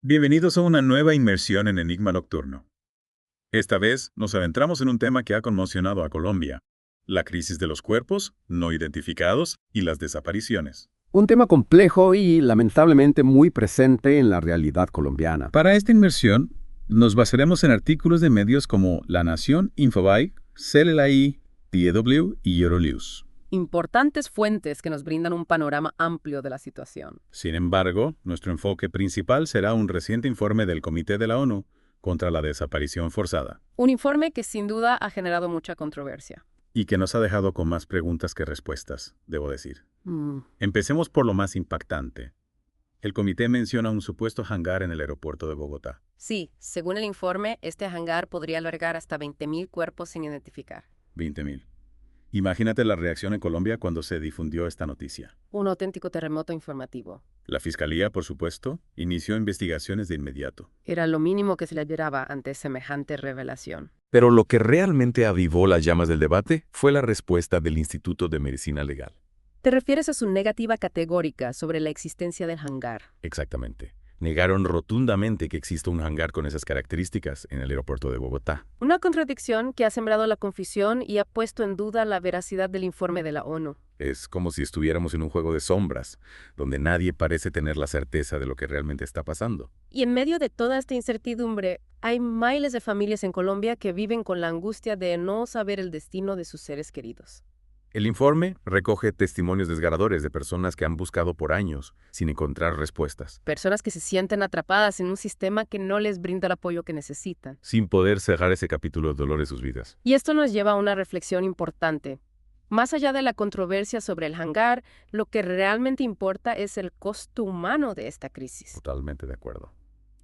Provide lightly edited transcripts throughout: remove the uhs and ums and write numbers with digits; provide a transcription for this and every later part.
Bienvenidos a una nueva inmersión en Enigma Nocturno. Esta vez nos adentramos en un tema que ha conmocionado a Colombia: la crisis de los cuerpos no identificados y las desapariciones. Un tema complejo y lamentablemente muy presente en la realidad colombiana. Para esta inmersión, nos basaremos en artículos de medios como La Nación, Infobae, CLI, DW y Euronews. Importantes fuentes que nos brindan un panorama amplio de la situación. Sin embargo, nuestro enfoque principal será un reciente informe del Comité de la ONU contra la desaparición forzada, Un informe que sin duda ha generado mucha controversia. y que nos ha dejado con más preguntas que respuestas, debo decir. Mm, Empecemos por lo más impactante. El comité menciona un supuesto hangar en el aeropuerto de Bogotá. Sí, según el informe, este hangar podría albergar hasta 20.000 cuerpos sin identificar. 20.000. Imagínate la reacción en Colombia cuando se difundió esta noticia. Un auténtico terremoto informativo. La fiscalía, por supuesto, inició investigaciones de inmediato. Era lo mínimo que se le esperaba ante semejante revelación. Pero lo que realmente avivó las llamas del debate fue la respuesta del Instituto de Medicina Legal. ¿Te refieres a su negativa categórica sobre la existencia del hangar? Exactamente. Negaron rotundamente que exista un hangar con esas características en el aeropuerto de Bogotá. Una contradicción que ha sembrado la confusión y ha puesto en duda la veracidad del informe de la ONU. Es como si estuviéramos en un juego de sombras, donde nadie parece tener la certeza de lo que realmente está pasando. Y en medio de toda esta incertidumbre, hay miles de familias en Colombia que viven con la angustia de no saber el destino de sus seres queridos. El informe recoge testimonios desgarradores de personas que han buscado por años sin encontrar respuestas, Personas que se sienten atrapadas en un sistema que no les brinda el apoyo que necesitan. sin poder cerrar ese capítulo de dolor de sus vidas. Y esto nos lleva a una reflexión importante. Más allá de la controversia sobre el hangar, lo que realmente importa es el costo humano de esta crisis. Totalmente de acuerdo.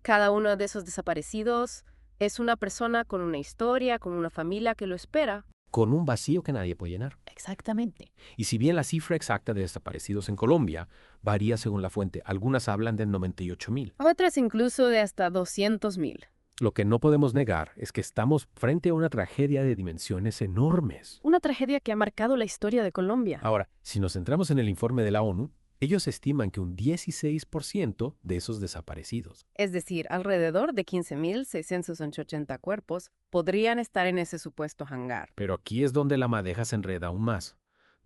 Cada uno de esos desaparecidos es una persona con una historia, con una familia que lo espera. Con un vacío que nadie puede llenar. Exactamente. Y si bien la cifra exacta de desaparecidos en Colombia varía según la fuente, algunas hablan de 98.000. Otras incluso de hasta 200.000. Lo que no podemos negar es que estamos frente a una tragedia de dimensiones enormes. Una tragedia que ha marcado la historia de Colombia. Ahora, si nos centramos en el informe de la ONU, ellos estiman que un 16% de esos desaparecidos, Es decir, alrededor de 15.680 cuerpos podrían estar en ese supuesto hangar. pero aquí es donde la madeja se enreda aún más.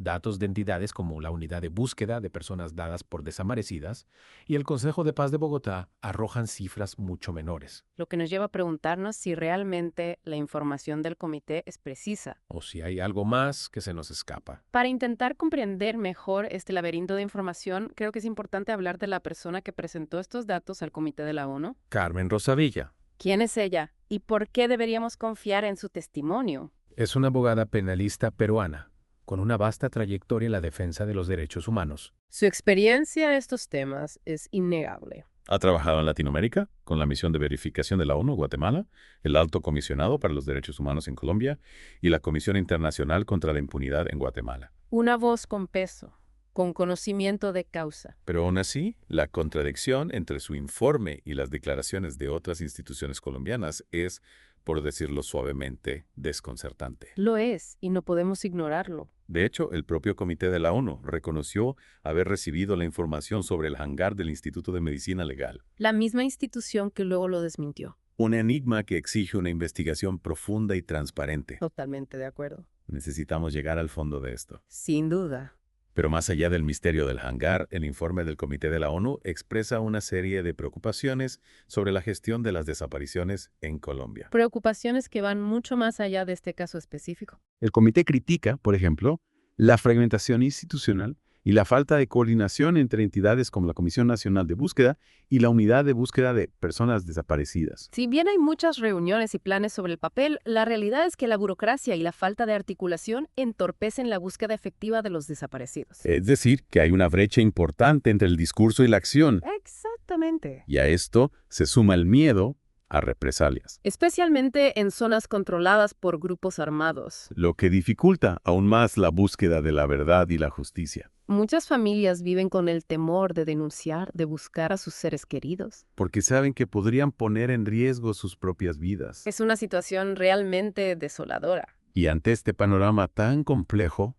Datos de entidades como la Unidad de Búsqueda de Personas Dadas por Desaparecidas y el Consejo de Paz de Bogotá arrojan cifras mucho menores, Lo que nos lleva a preguntarnos si realmente la información del comité es precisa. o si hay algo más que se nos escapa. Para intentar comprender mejor este laberinto de información, creo que es importante hablar de la persona que presentó estos datos al comité de la ONU. Carmen Rosavilla. ¿Quién es ella? ¿Y por qué deberíamos confiar en su testimonio? Es una abogada penalista peruana, con una vasta trayectoria en la defensa de los derechos humanos. Su experiencia en estos temas es innegable. Ha trabajado en Latinoamérica con la misión de verificación de la ONU Guatemala, el Alto Comisionado para los Derechos Humanos en Colombia y la Comisión Internacional contra la Impunidad en Guatemala. Una voz con peso, con conocimiento de causa. Pero aún así, la contradicción entre su informe y las declaraciones de otras instituciones colombianas es, por decirlo suavemente, desconcertante. Lo es, y no podemos ignorarlo. De hecho, el propio Comité de la ONU reconoció haber recibido la información sobre el hangar del Instituto de Medicina Legal. La misma institución que luego lo desmintió. Un enigma que exige una investigación profunda y transparente. Totalmente de acuerdo. Necesitamos llegar al fondo de esto. Sin duda. Pero más allá del misterio del hangar, el informe del Comité de la ONU expresa una serie de preocupaciones sobre la gestión de las desapariciones en Colombia. Preocupaciones que van mucho más allá de este caso específico. El comité critica, por ejemplo, la fragmentación institucional y la falta de coordinación entre entidades como la Comisión Nacional de Búsqueda y la Unidad de Búsqueda de Personas Desaparecidas. Si bien hay muchas reuniones y planes sobre el papel, la realidad es que la burocracia y la falta de articulación entorpecen la búsqueda efectiva de los desaparecidos. Es decir, que hay una brecha importante entre el discurso y la acción. Exactamente. Y a esto se suma el miedo a represalias, Especialmente en zonas controladas por grupos armados. lo que dificulta aún más la búsqueda de la verdad y la justicia. Muchas familias viven con el temor de denunciar, de buscar a sus seres queridos. Porque saben que podrían poner en riesgo sus propias vidas. Es una situación realmente desoladora. Y ante este panorama tan complejo,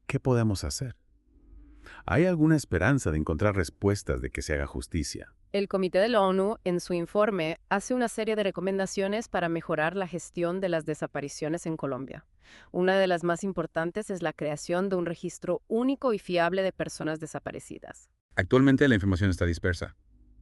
¿qué podemos hacer? ¿Hay alguna esperanza de encontrar respuestas de que se haga justicia? El Comité de la ONU, en su informe, hace una serie de recomendaciones para mejorar la gestión de las desapariciones en Colombia. Una de las más importantes es la creación de un registro único y fiable de personas desaparecidas. Actualmente la información está dispersa.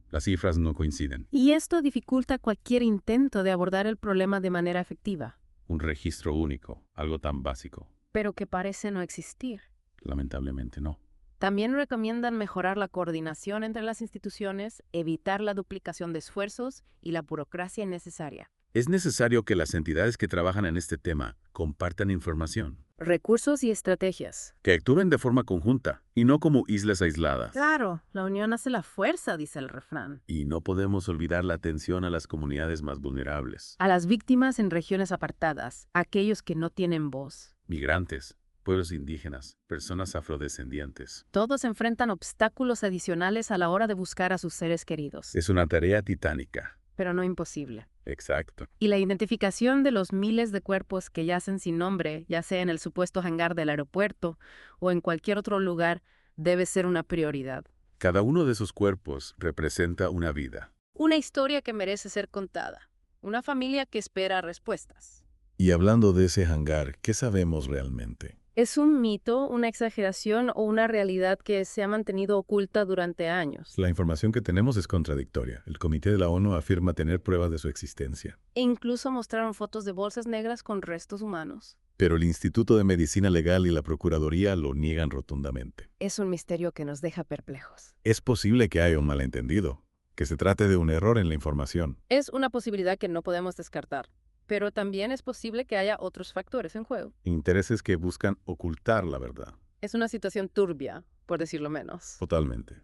Las cifras no coinciden. Y esto dificulta cualquier intento de abordar el problema de manera efectiva, Un registro único, algo tan básico. pero que parece no existir. Lamentablemente no. También recomiendan mejorar la coordinación entre las instituciones, evitar la duplicación de esfuerzos y la burocracia innecesaria. Es necesario que las entidades que trabajan en este tema compartan información, Recursos y estrategias. que actúen de forma conjunta y no como islas aisladas. Claro, la unión hace la fuerza, dice el refrán. Y no podemos olvidar la atención a las comunidades más vulnerables. A las víctimas en regiones apartadas, aquellos que no tienen voz. Migrantes, pueblos indígenas, personas afrodescendientes. Todos enfrentan obstáculos adicionales a la hora de buscar a sus seres queridos, Es una tarea titánica. pero no imposible. Exacto. Y la identificación de los miles de cuerpos que yacen sin nombre, ya sea en el supuesto hangar del aeropuerto o en cualquier otro lugar, debe ser una prioridad. Cada uno de esos cuerpos representa una vida. Una historia que merece ser contada. Una familia que espera respuestas. Y hablando de ese hangar, ¿qué sabemos realmente? ¿Es un mito, una exageración o una realidad que se ha mantenido oculta durante años? La información que tenemos es contradictoria. El Comité de la ONU afirma tener pruebas de su existencia. E incluso mostraron fotos de bolsas negras con restos humanos. Pero el Instituto de Medicina Legal y la Procuraduría lo niegan rotundamente. Es un misterio que nos deja perplejos. Es posible que haya un malentendido, que se trate de un error en la información. Es una posibilidad que no podemos descartar, pero también es posible que haya otros factores en juego. Intereses que buscan ocultar la verdad. Es una situación turbia, por decirlo menos. Totalmente.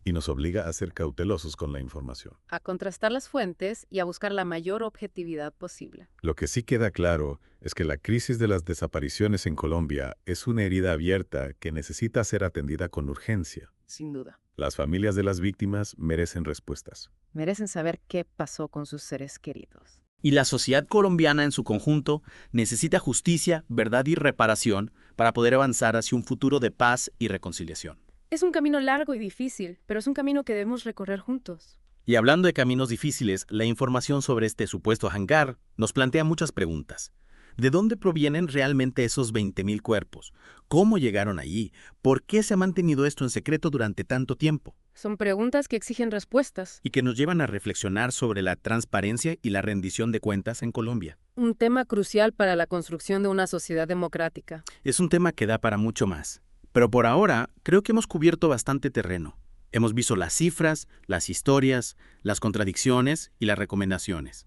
Y nos obliga a ser cautelosos con la información. A contrastar las fuentes y a buscar la mayor objetividad posible. Lo que sí queda claro es que la crisis de las desapariciones en Colombia es una herida abierta que necesita ser atendida con urgencia. Sin duda. Las familias de las víctimas merecen respuestas. Merecen saber qué pasó con sus seres queridos. Y la sociedad colombiana en su conjunto necesita justicia, verdad y reparación para poder avanzar hacia un futuro de paz y reconciliación. Es un camino largo y difícil, pero es un camino que debemos recorrer juntos. Y hablando de caminos difíciles, la información sobre este supuesto hangar nos plantea muchas preguntas. ¿De dónde provienen realmente esos 20.000 cuerpos? ¿Cómo llegaron allí? ¿Por qué se ha mantenido esto en secreto durante tanto tiempo? Son preguntas que exigen respuestas. Y que nos llevan a reflexionar sobre la transparencia y la rendición de cuentas en Colombia. Un tema crucial para la construcción de una sociedad democrática. Es un tema que da para mucho más. Pero por ahora, creo que hemos cubierto bastante terreno. Hemos visto las cifras, las historias, las contradicciones y las recomendaciones.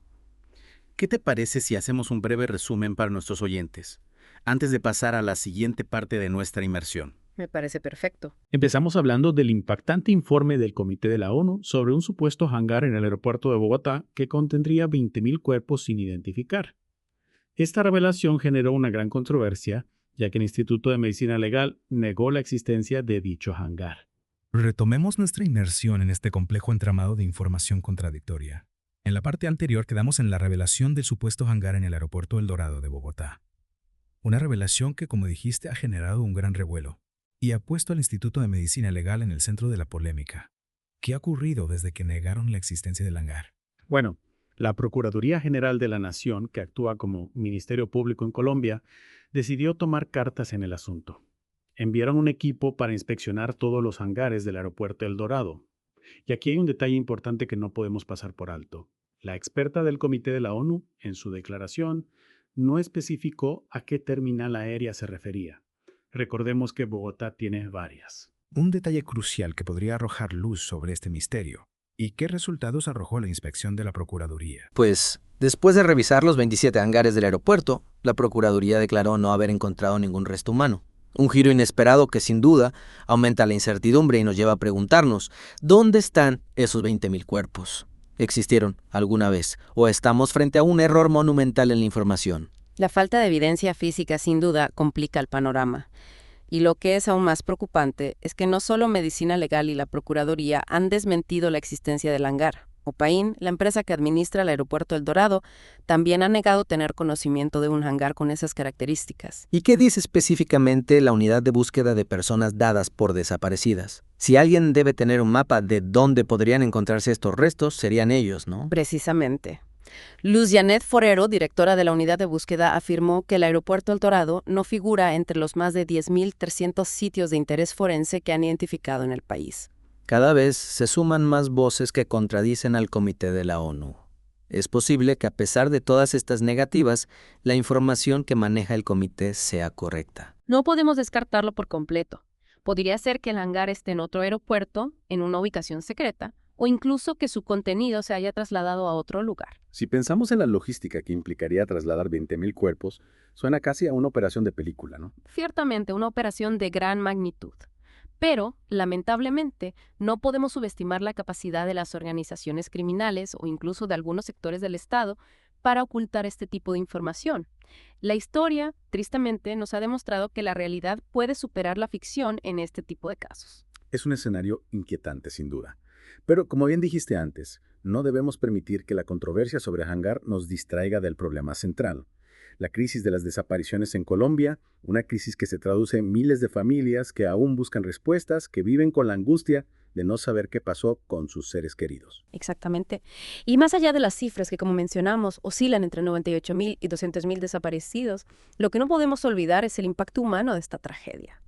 ¿Qué te parece si hacemos un breve resumen para nuestros oyentes, antes de pasar a la siguiente parte de nuestra inmersión? Me parece perfecto. Empezamos hablando del impactante informe del Comité de la ONU sobre un supuesto hangar en el aeropuerto de Bogotá que contendría 20.000 cuerpos sin identificar. Esta revelación generó una gran controversia, ya que el Instituto de Medicina Legal negó la existencia de dicho hangar. Retomemos nuestra inmersión en este complejo entramado de información contradictoria. En la parte anterior quedamos en la revelación del supuesto hangar en el aeropuerto El Dorado de Bogotá. Una revelación que, como dijiste, ha generado un gran revuelo y ha puesto al Instituto de Medicina Legal en el centro de la polémica. ¿Qué ha ocurrido desde que negaron la existencia del hangar? Bueno, la Procuraduría General de la Nación, que actúa como Ministerio Público en Colombia, decidió tomar cartas en el asunto. Enviaron un equipo para inspeccionar todos los hangares del aeropuerto El Dorado. Y aquí hay un detalle importante que no podemos pasar por alto. La experta del Comité de la ONU, en su declaración, no especificó a qué terminal aérea se refería. Recordemos que Bogotá tiene varias. Un detalle crucial que podría arrojar luz sobre este misterio. ¿Y qué resultados arrojó la inspección de la Procuraduría? Pues, después de revisar los 27 hangares del aeropuerto, la Procuraduría declaró no haber encontrado ningún resto humano. Un giro inesperado que, sin duda, aumenta la incertidumbre y nos lleva a preguntarnos, ¿dónde están esos 20.000 cuerpos? ¿Existieron alguna vez? ¿O estamos frente a un error monumental en la información? La falta de evidencia física, sin duda, complica el panorama. Y lo que es aún más preocupante es que no solo Medicina Legal y la Procuraduría han desmentido la existencia del hangar, Opaín, la empresa que administra el aeropuerto El Dorado, también ha negado tener conocimiento de un hangar con esas características. ¿Y qué dice específicamente la unidad de búsqueda de personas dadas por desaparecidas? Si alguien debe tener un mapa de dónde podrían encontrarse estos restos, serían ellos, ¿no? Precisamente. Luz Janet Forero, directora de la unidad de búsqueda, afirmó que el aeropuerto El Dorado no figura entre los más de 10.300 sitios de interés forense que han identificado en el país. Cada vez se suman más voces que contradicen al Comité de la ONU. Es posible que a pesar de todas estas negativas, la información que maneja el comité sea correcta. No podemos descartarlo por completo. Podría ser que el hangar esté en otro aeropuerto, en una ubicación secreta, o incluso que su contenido se haya trasladado a otro lugar. Si pensamos en la logística que implicaría trasladar 20.000 cuerpos, suena casi a una operación de película, ¿no? Ciertamente una operación de gran magnitud. Pero, lamentablemente, no podemos subestimar la capacidad de las organizaciones criminales o incluso de algunos sectores del Estado para ocultar este tipo de información. La historia, tristemente, nos ha demostrado que la realidad puede superar la ficción en este tipo de casos. Es un escenario inquietante, sin duda. Pero, como bien dijiste antes, no debemos permitir que la controversia sobre hangar nos distraiga del problema central. La crisis de las desapariciones en Colombia, una crisis que se traduce en miles de familias que aún buscan respuestas, que viven con la angustia de no saber qué pasó con sus seres queridos. Exactamente. Y más allá de las cifras que, como mencionamos, oscilan entre 98.000 y 200.000 desaparecidos, lo que no podemos olvidar es el impacto humano de esta tragedia.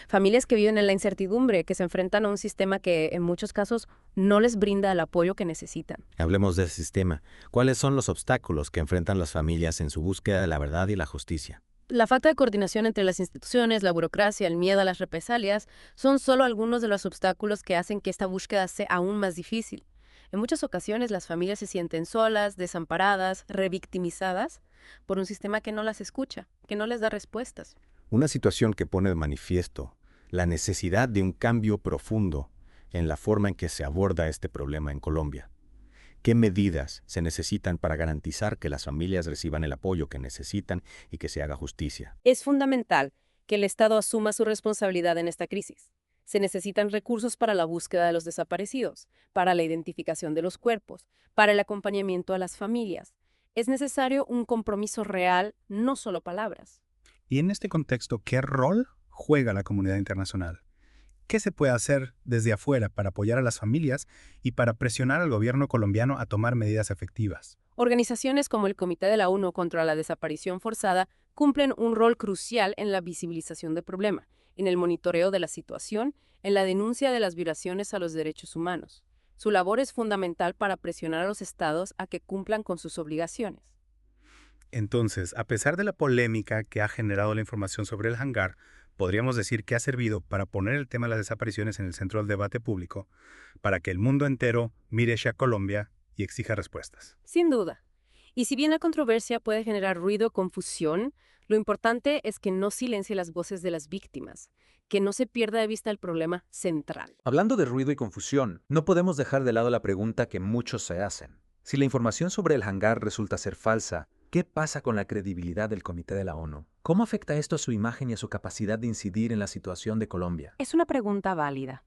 Familias que viven en la incertidumbre, que se enfrentan a un sistema que, en muchos casos, no les brinda el apoyo que necesitan. Hablemos del sistema. ¿Cuáles son los obstáculos que enfrentan las familias en su búsqueda de la verdad y la justicia? La falta de coordinación entre las instituciones, la burocracia, el miedo a las represalias, son solo algunos de los obstáculos que hacen que esta búsqueda sea aún más difícil. En muchas ocasiones las familias se sienten solas, desamparadas, revictimizadas por un sistema que no las escucha, que no les da respuestas. Una situación que pone de manifiesto la necesidad de un cambio profundo en la forma en que se aborda este problema en Colombia. ¿Qué medidas se necesitan para garantizar que las familias reciban el apoyo que necesitan y que se haga justicia? Es fundamental que el Estado asuma su responsabilidad en esta crisis. Se necesitan recursos para la búsqueda de los desaparecidos, para la identificación de los cuerpos, para el acompañamiento a las familias. Es necesario un compromiso real, no solo palabras. Y en este contexto, ¿qué rol juega la comunidad internacional? ¿Qué se puede hacer desde afuera para apoyar a las familias y para presionar al gobierno colombiano a tomar medidas efectivas? Organizaciones como el Comité de la ONU contra la Desaparición Forzada cumplen un rol crucial en la visibilización del problema, en el monitoreo de la situación, en la denuncia de las violaciones a los derechos humanos. Su labor es fundamental para presionar a los estados a que cumplan con sus obligaciones. Entonces, a pesar de la polémica que ha generado la información sobre el hangar, podríamos decir que ha servido para poner el tema de las desapariciones en el centro del debate público, para que el mundo entero mire hacia Colombia y exija respuestas. Sin duda. Y si bien la controversia puede generar ruido o confusión, lo importante es que no silencie las voces de las víctimas, que no se pierda de vista el problema central. Hablando de ruido y confusión, no podemos dejar de lado la pregunta que muchos se hacen. Si la información sobre el hangar resulta ser falsa, ¿qué pasa con la credibilidad del Comité de la ONU? ¿Cómo afecta esto a su imagen y a su capacidad de incidir en la situación de Colombia? Es una pregunta válida.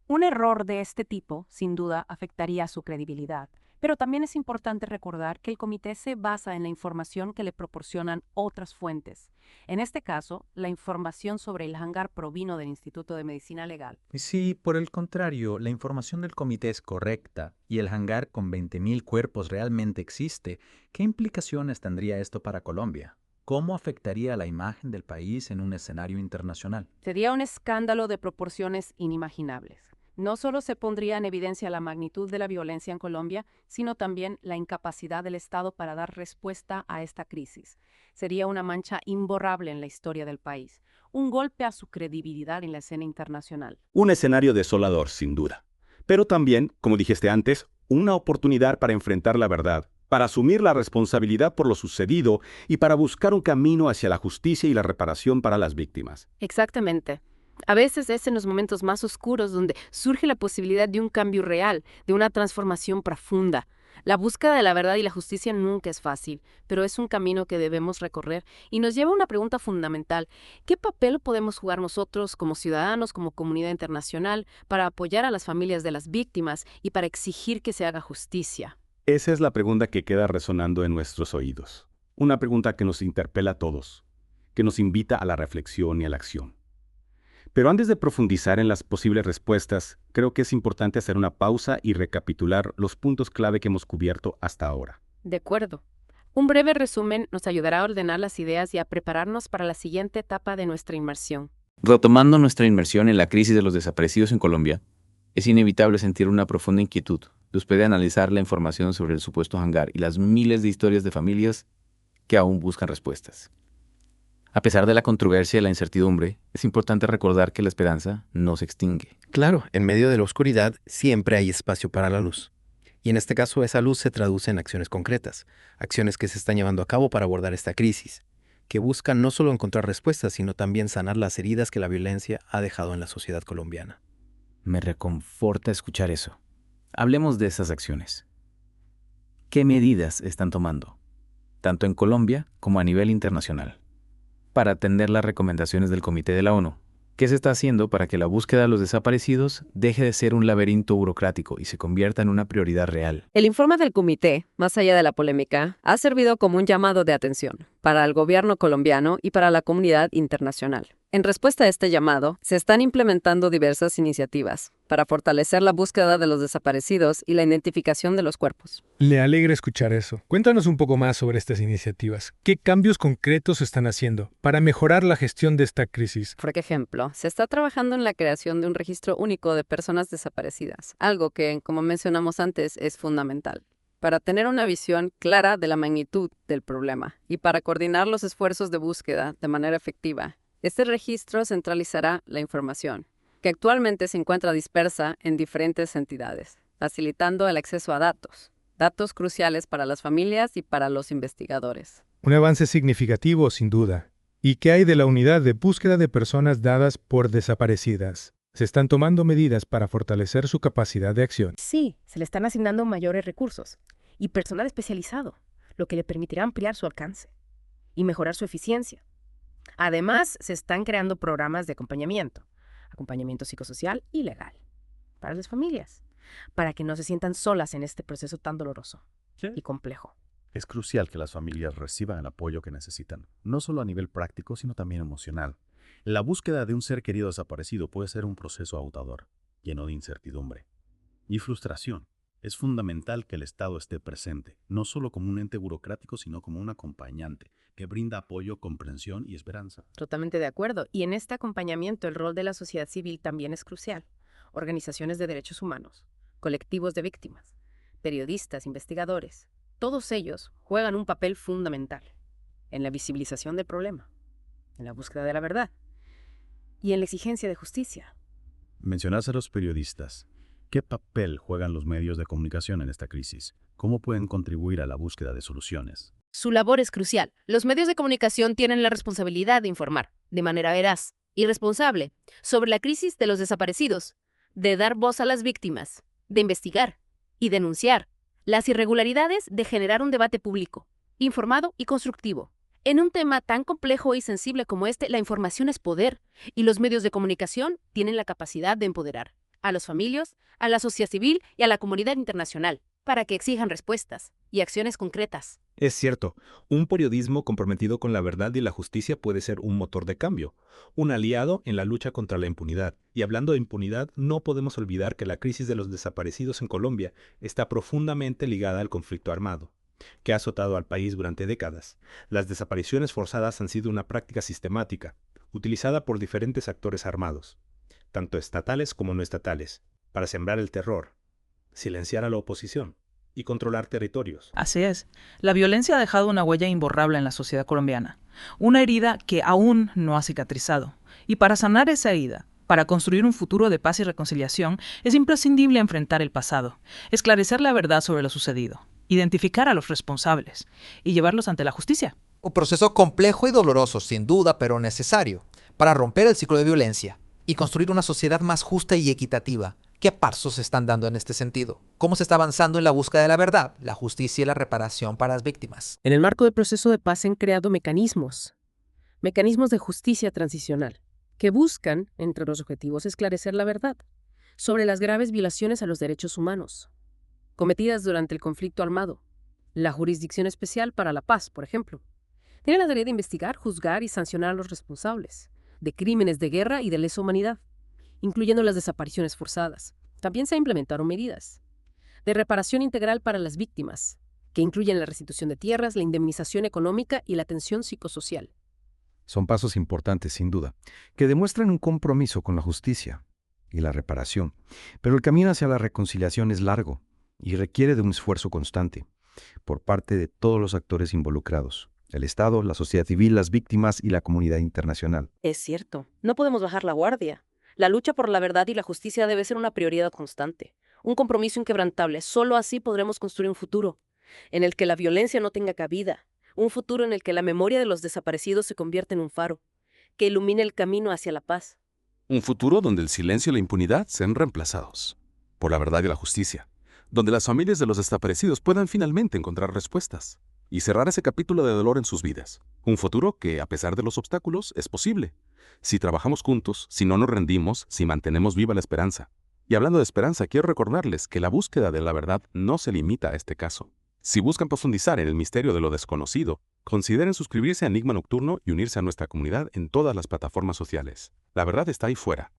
Un error de este tipo, sin duda, afectaría a su credibilidad. Pero también es importante recordar que el comité se basa en la información que le proporcionan otras fuentes. En este caso, la información sobre el hangar provino del Instituto de Medicina Legal. Y si, por el contrario, la información del comité es correcta y el hangar con 20.000 cuerpos realmente existe, ¿qué implicaciones tendría esto para Colombia? ¿Cómo afectaría la imagen del país en un escenario internacional? Sería un escándalo de proporciones inimaginables. No solo se pondría en evidencia la magnitud de la violencia en Colombia, sino también la incapacidad del Estado para dar respuesta a esta crisis. Sería una mancha imborrable en la historia del país, un golpe a su credibilidad en la escena internacional. Un escenario desolador, sin duda. Pero también, como dijiste antes, una oportunidad para enfrentar la verdad, para asumir la responsabilidad por lo sucedido y para buscar un camino hacia la justicia y la reparación para las víctimas. Exactamente. A veces es en los momentos más oscuros donde surge la posibilidad de un cambio real, de una transformación profunda. La búsqueda de la verdad y la justicia nunca es fácil, pero es un camino que debemos recorrer y nos lleva a una pregunta fundamental. ¿Qué papel podemos jugar nosotros como ciudadanos, como comunidad internacional, para apoyar a las familias de las víctimas y para exigir que se haga justicia? Esa es la pregunta que queda resonando en nuestros oídos. Una pregunta que nos interpela a todos, que nos invita a la reflexión y a la acción. Pero antes de profundizar en las posibles respuestas, creo que es importante hacer una pausa y recapitular los puntos clave que hemos cubierto hasta ahora. De acuerdo. Un breve resumen nos ayudará a ordenar las ideas y a prepararnos para la siguiente etapa de nuestra inmersión. Retomando nuestra inmersión en la crisis de los desaparecidos en Colombia, es inevitable sentir una profunda inquietud después de analizar la información sobre el supuesto hangar y las miles de historias de familias que aún buscan respuestas. A pesar de la controversia y la incertidumbre, es importante recordar que la esperanza no se extingue. Claro, en medio de la oscuridad siempre hay espacio para la luz. Y en este caso esa luz se traduce en acciones concretas, acciones que se están llevando a cabo para abordar esta crisis, que buscan no solo encontrar respuestas, sino también sanar las heridas que la violencia ha dejado en la sociedad colombiana. Me reconforta escuchar eso. Hablemos de esas acciones. ¿Qué medidas están tomando, tanto en Colombia como a nivel internacional, para atender las recomendaciones del Comité de la ONU? ¿Qué se está haciendo para que la búsqueda de los desaparecidos deje de ser un laberinto burocrático y se convierta en una prioridad real? El informe del comité, más allá de la polémica, ha servido como un llamado de atención para el gobierno colombiano y para la comunidad internacional. En respuesta a este llamado, se están implementando diversas iniciativas para fortalecer la búsqueda de los desaparecidos y la identificación de los cuerpos. Le alegra escuchar eso. Cuéntanos un poco más sobre estas iniciativas. ¿Qué cambios concretos se están haciendo para mejorar la gestión de esta crisis? Por ejemplo, se está trabajando en la creación de un registro único de personas desaparecidas, algo que, como mencionamos antes, es fundamental para tener una visión clara de la magnitud del problema y para coordinar los esfuerzos de búsqueda de manera efectiva. Este registro centralizará la información, que actualmente se encuentra dispersa en diferentes entidades, facilitando el acceso a datos cruciales para las familias y para los investigadores. Un avance significativo, sin duda. ¿Y qué hay de la unidad de búsqueda de personas dadas por desaparecidas? ¿Se están tomando medidas para fortalecer su capacidad de acción? Sí, se le están asignando mayores recursos y personal especializado, lo que le permitirá ampliar su alcance y mejorar su eficiencia. Además, se están creando programas de acompañamiento psicosocial y legal, para las familias, para que no se sientan solas en este proceso tan doloroso y complejo. Es crucial que las familias reciban el apoyo que necesitan, no solo a nivel práctico, sino también emocional. La búsqueda de un ser querido desaparecido puede ser un proceso agotador, lleno de incertidumbre y frustración. Es fundamental que el Estado esté presente, no solo como un ente burocrático, sino como un acompañante que brinda apoyo, comprensión y esperanza. Totalmente de acuerdo. Y en este acompañamiento el rol de la sociedad civil también es crucial. Organizaciones de derechos humanos, colectivos de víctimas, periodistas, investigadores, todos ellos juegan un papel fundamental en la visibilización del problema, en la búsqueda de la verdad y en la exigencia de justicia. Mencionaste a los periodistas. ¿Qué papel juegan los medios de comunicación en esta crisis? ¿Cómo pueden contribuir a la búsqueda de soluciones? Su labor es crucial. Los medios de comunicación tienen la responsabilidad de informar, de manera veraz y responsable, sobre la crisis de los desaparecidos, de dar voz a las víctimas, de investigar y denunciar las irregularidades, de generar un debate público, informado y constructivo. En un tema tan complejo y sensible como este, la información es poder, y los medios de comunicación tienen la capacidad de empoderar a las familias, a la sociedad civil y a la comunidad internacional, para que exijan respuestas y acciones concretas. Es cierto, un periodismo comprometido con la verdad y la justicia puede ser un motor de cambio, un aliado en la lucha contra la impunidad. Y hablando de impunidad, no podemos olvidar que la crisis de los desaparecidos en Colombia está profundamente ligada al conflicto armado, que ha azotado al país durante décadas. Las desapariciones forzadas han sido una práctica sistemática, utilizada por diferentes actores armados, tanto estatales como no estatales, para sembrar el terror, silenciar a la oposición y controlar territorios. Así es. La violencia ha dejado una huella imborrable en la sociedad colombiana, una herida que aún no ha cicatrizado. Y para sanar esa herida, para construir un futuro de paz y reconciliación, es imprescindible enfrentar el pasado, esclarecer la verdad sobre lo sucedido, identificar a los responsables y llevarlos ante la justicia. Un proceso complejo y doloroso, sin duda, pero necesario, para romper el ciclo de violencia y construir una sociedad más justa y equitativa, ¿Qué pasos se están dando en este sentido? ¿Cómo se está avanzando en la búsqueda de la verdad, la justicia y la reparación para las víctimas? En el marco del proceso de paz se han creado mecanismos de justicia transicional, que buscan, entre los objetivos, esclarecer la verdad sobre las graves violaciones a los derechos humanos cometidas durante el conflicto armado. La Jurisdicción Especial para la Paz, por ejemplo, tiene la tarea de investigar, juzgar y sancionar a los responsables de crímenes de guerra y de lesa humanidad, incluyendo las desapariciones forzadas. También se implementaron medidas de reparación integral para las víctimas, que incluyen la restitución de tierras, la indemnización económica y la atención psicosocial. Son pasos importantes, sin duda, que demuestran un compromiso con la justicia y la reparación. Pero el camino hacia la reconciliación es largo y requiere de un esfuerzo constante por parte de todos los actores involucrados: el Estado, la sociedad civil, las víctimas y la comunidad internacional. Es cierto, no podemos bajar la guardia. La lucha por la verdad y la justicia debe ser una prioridad constante, un compromiso inquebrantable. Solo así podremos construir un futuro en el que la violencia no tenga cabida, un futuro en el que la memoria de los desaparecidos se convierta en un faro, que ilumine el camino hacia la paz. Un futuro donde el silencio y la impunidad sean reemplazados por la verdad y la justicia, donde las familias de los desaparecidos puedan finalmente encontrar respuestas y cerrar ese capítulo de dolor en sus vidas. Un futuro que, a pesar de los obstáculos, es posible, si trabajamos juntos, si no nos rendimos, si mantenemos viva la esperanza. Y hablando de esperanza, quiero recordarles que la búsqueda de la verdad no se limita a este caso. Si buscan profundizar en el misterio de lo desconocido, consideren suscribirse a Enigma Nocturno y unirse a nuestra comunidad en todas las plataformas sociales. La verdad está ahí fuera,